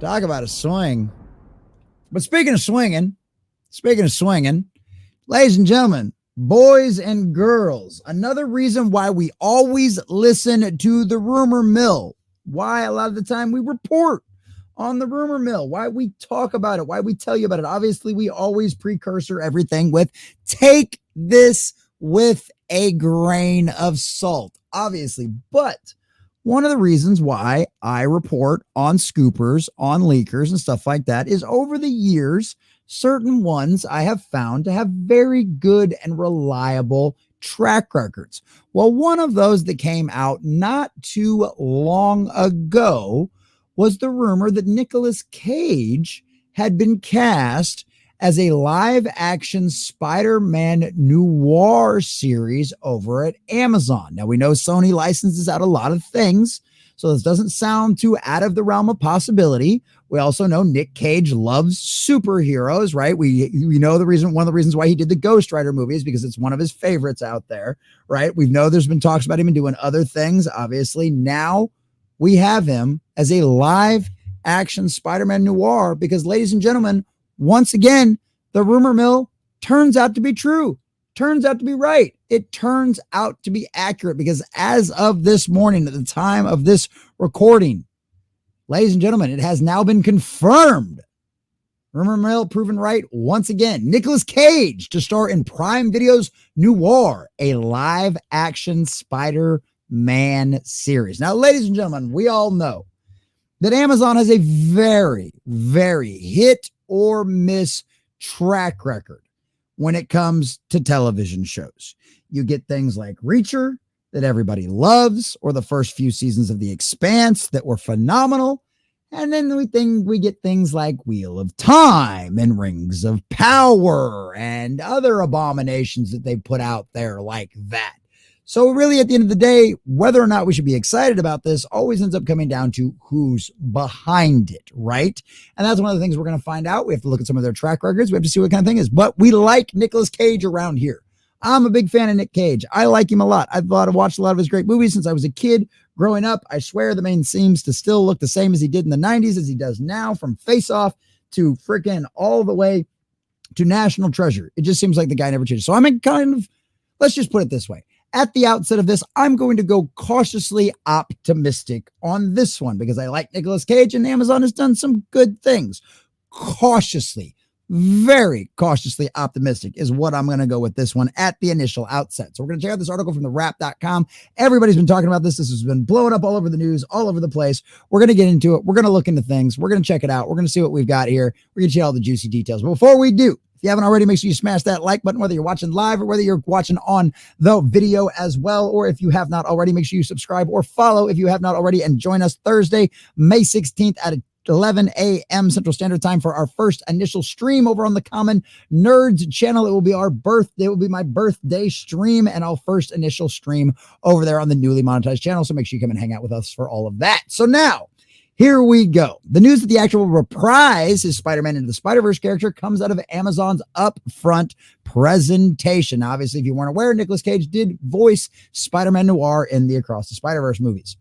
Talk about a swing. But speaking of swinging, ladies and gentlemen, boys and girls, another reason why we always listen to the rumor mill, why a lot of the time we report on the rumor mill, why we talk about it, why we tell you about it. Obviously, we always precursor everything with take this with a grain of salt, obviously. But one of the reasons why I report on scoopers, on leakers, and stuff like that is over the years, certain ones I have found to have very good and reliable track records. Well, one of those that came out not too long ago was the rumor that Nicolas Cage had been cast as a live-action Spider-Man Noir series over at Amazon. Now, we know Sony licenses out a lot of things, so this doesn't sound too out of the realm of possibility. We also know Nick Cage loves superheroes, right? We know one of the reasons why he did the Ghost Rider movie is because it's one of his favorites out there, right? We know there's been talks about him doing other things, obviously. Now we have him as a live-action Spider-Man Noir because, ladies and gentlemen, once again, the rumor mill turns out to be true, turns out to be right. It turns out to be accurate because as of this morning, at the time of this recording, ladies and gentlemen, it has now been confirmed. Rumor mill proven right once again. Nicolas Cage to star in Prime Video's Noir, a live-action Spider-Man series. Now, ladies and gentlemen, we all know that Amazon has a very, very hit or miss track record when it comes to television shows. You get things like Reacher that everybody loves, or the first few seasons of The Expanse that were phenomenal. And then we get things like Wheel of Time and Rings of Power and other abominations that they put out there like that. So really, at the end of the day, whether or not we should be excited about this always ends up coming down to who's behind it, right? And that's one of the things we're going to find out. We have to look at some of their track records. We have to see what kind of thing is. But we like Nicolas Cage around here. I'm a big fan of Nick Cage. I like him a lot. I've watched a lot of his great movies since I was a kid growing up. I swear the man seems to still look the same as he did in the 90s as he does now, from Face Off to freaking all the way to National Treasure. It just seems like the guy never changes. So I'm kind of, let's just put it this way. At the outset of this, I'm going to go cautiously optimistic on this one because I like Nicolas Cage and Amazon has done some good things. Cautiously, very cautiously optimistic is what I'm going to go with this one at the initial outset. So we're going to check out this article from thewrap.com. Everybody's been talking about this. This has been blowing up all over the news, all over the place. We're going to get into it. We're going to look into things. We're going to check it out. We're going to see what we've got here. We're going to see all the juicy details. But before we do, if you haven't already, make sure you smash that like button, whether you're watching live or whether you're watching on the video as well. Or if you have not already, make sure you subscribe or follow if you have not already, and join us Thursday, May 16th at 11 a.m. Central Standard Time for our first initial stream over on the Common Nerds channel. It will be my birthday stream and our first initial stream over there on the newly monetized channel. So make sure you come and hang out with us for all of that. So now, here we go. The news that the actual reprise his Spider-Man Into the Spider-Verse character comes out of Amazon's upfront presentation. Obviously, if you weren't aware, Nicolas Cage did voice Spider-Man Noir in the Across the Spider-Verse movies.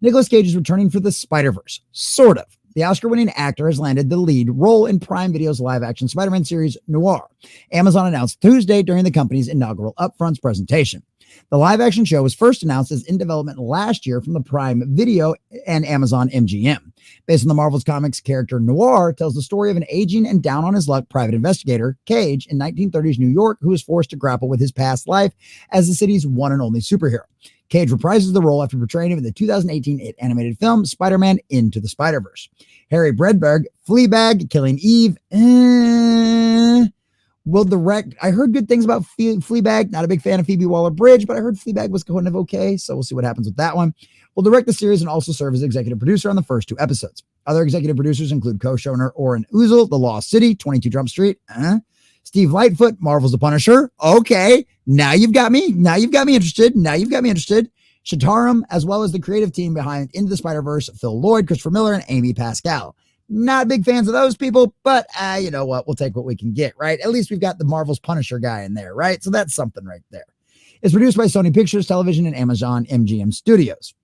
Nicolas Cage is returning for the Spider-Verse, sort of. The Oscar-winning actor has landed the lead role in Prime Video's live-action Spider-Man series Noir. Amazon announced Tuesday during the company's inaugural upfront presentation. The live-action show was first announced as in development last year from the Prime Video and Amazon MGM. Based on the Marvel's comics character Noir, tells the story of an aging and down-on-his-luck private investigator, Cage, in 1930s New York, who is forced to grapple with his past life as the city's one and only superhero. Cage reprises the role after portraying him in the 2018 animated film Spider-Man Into the Spider-Verse. Harry Bredberg, Fleabag, Killing Eve, will direct. I heard good things about Fleabag. Not a big fan of Phoebe Waller-Bridge, but I heard Fleabag was kind of okay, so we'll see what happens with that one. Will direct the series and also serve as executive producer on the first 2 episodes. Other executive producers include co-showrunner Oren Uzel, The Lost City, 22 Jump Street, Steve Lightfoot, Marvel's The Punisher. Okay, now you've got me. Now you've got me interested. Shataram, as well as the creative team behind Into the Spider-Verse, Phil Lord, Christopher Miller, and Amy Pascal. Not big fans of those people, but you know what? We'll take what we can get, right? At least we've got the Marvel's Punisher guy in there, right? So that's something right there. It's produced by Sony Pictures Television and Amazon MGM Studios.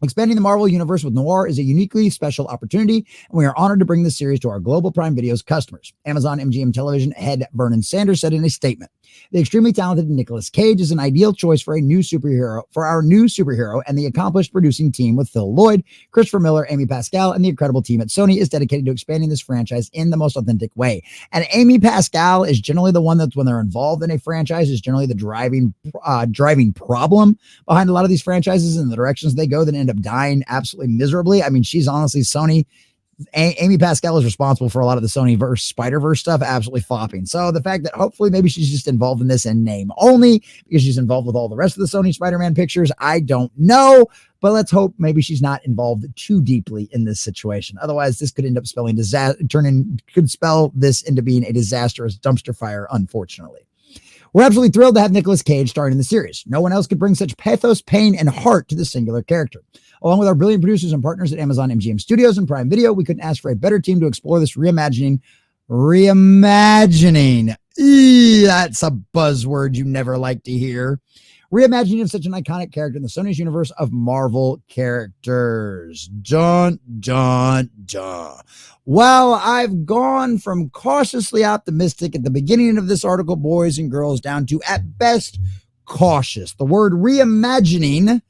Expanding the Marvel Universe with Noir is a uniquely special opportunity, and we are honored to bring this series to our global Prime Video's customers. Amazon MGM Television head Vernon Sanders said in a statement, "The extremely talented Nicolas Cage is an ideal choice for our new superhero, and the accomplished producing team with Phil Lloyd, Christopher Miller, Amy Pascal, and the incredible team at Sony is dedicated to expanding this franchise in the most authentic way." And Amy Pascal is generally the one that's, when they're involved in a franchise, is generally the driving problem behind a lot of these franchises and the directions they go that end up dying absolutely miserably. I mean, she's honestly Sony. Amy Pascal is responsible for a lot of the Sony Spider-Verse stuff absolutely flopping. So the fact that hopefully maybe she's just involved in this in name only because she's involved with all the rest of the Sony Spider-Man pictures, I don't know. But let's hope maybe she's not involved too deeply in this situation. Otherwise, this could end up could spell this into being a disastrous dumpster fire, unfortunately. We're absolutely thrilled to have Nicolas Cage starring in the series. No one else could bring such pathos, pain, and heart to this singular character. Along with our brilliant producers and partners at Amazon MGM Studios and Prime Video, we couldn't ask for a better team to explore this reimagining. That's a buzzword you never like to hear. Reimagining of such an iconic character in the Sony's universe of Marvel characters. Dun, dun, dun. Well, I've gone from cautiously optimistic at the beginning of this article, boys and girls, down to, at best, cautious. The word reimagining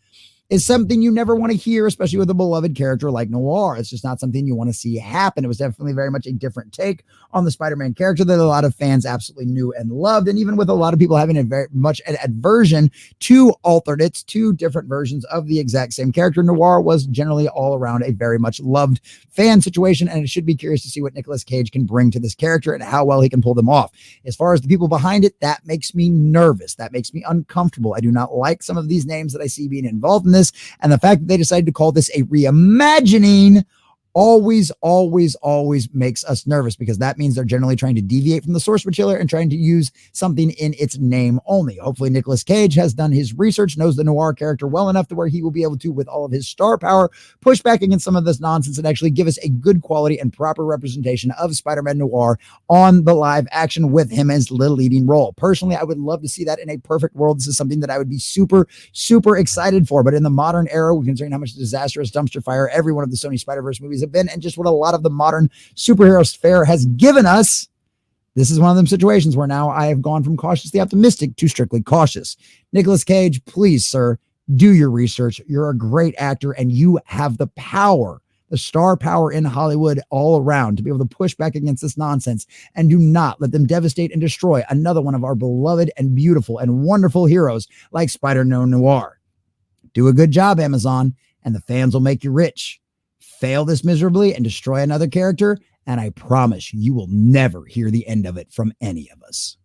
is something you never want to hear, especially with a beloved character like Noir. It's just not something you want to see happen. It was definitely very much a different take on the Spider-Man character that a lot of fans absolutely knew and loved. And even with a lot of people having a very much an aversion to alternates, two different versions of the exact same character, Noir was generally all around a very much loved fan situation. And it should be curious to see what Nicolas Cage can bring to this character and how well he can pull them off. As far as the people behind it, that makes me nervous. That makes me uncomfortable. I do not like some of these names that I see being involved in this. And the fact that they decided to call this a reimagining always makes us nervous, because that means they're generally trying to deviate from the source material and trying to use something in its name only. Hopefully Nicolas Cage has done his research, knows the Noir character well enough to where he will be able to, with all of his star power, push back against some of this nonsense and actually give us a good quality and proper representation of Spider-Man Noir on the live action with him as the leading role. Personally, I would love to see that in a perfect world. This is something that I would be super excited for. But in the modern era, considering how much disastrous dumpster fire every one of the Sony Spider-Verse movies have been, and just what a lot of the modern superhero fare has given us, this is one of them situations where now I have gone from cautiously optimistic to strictly cautious. Nicolas Cage, please, sir, do your research. You're a great actor, and you have the power, the star power in Hollywood all around to be able to push back against this nonsense, and do not let them devastate and destroy another one of our beloved and beautiful and wonderful heroes like Spider-Man Noir. Do a good job, Amazon, and the fans will make you rich. Fail this miserably and destroy another character, and I promise you will never hear the end of it from any of us.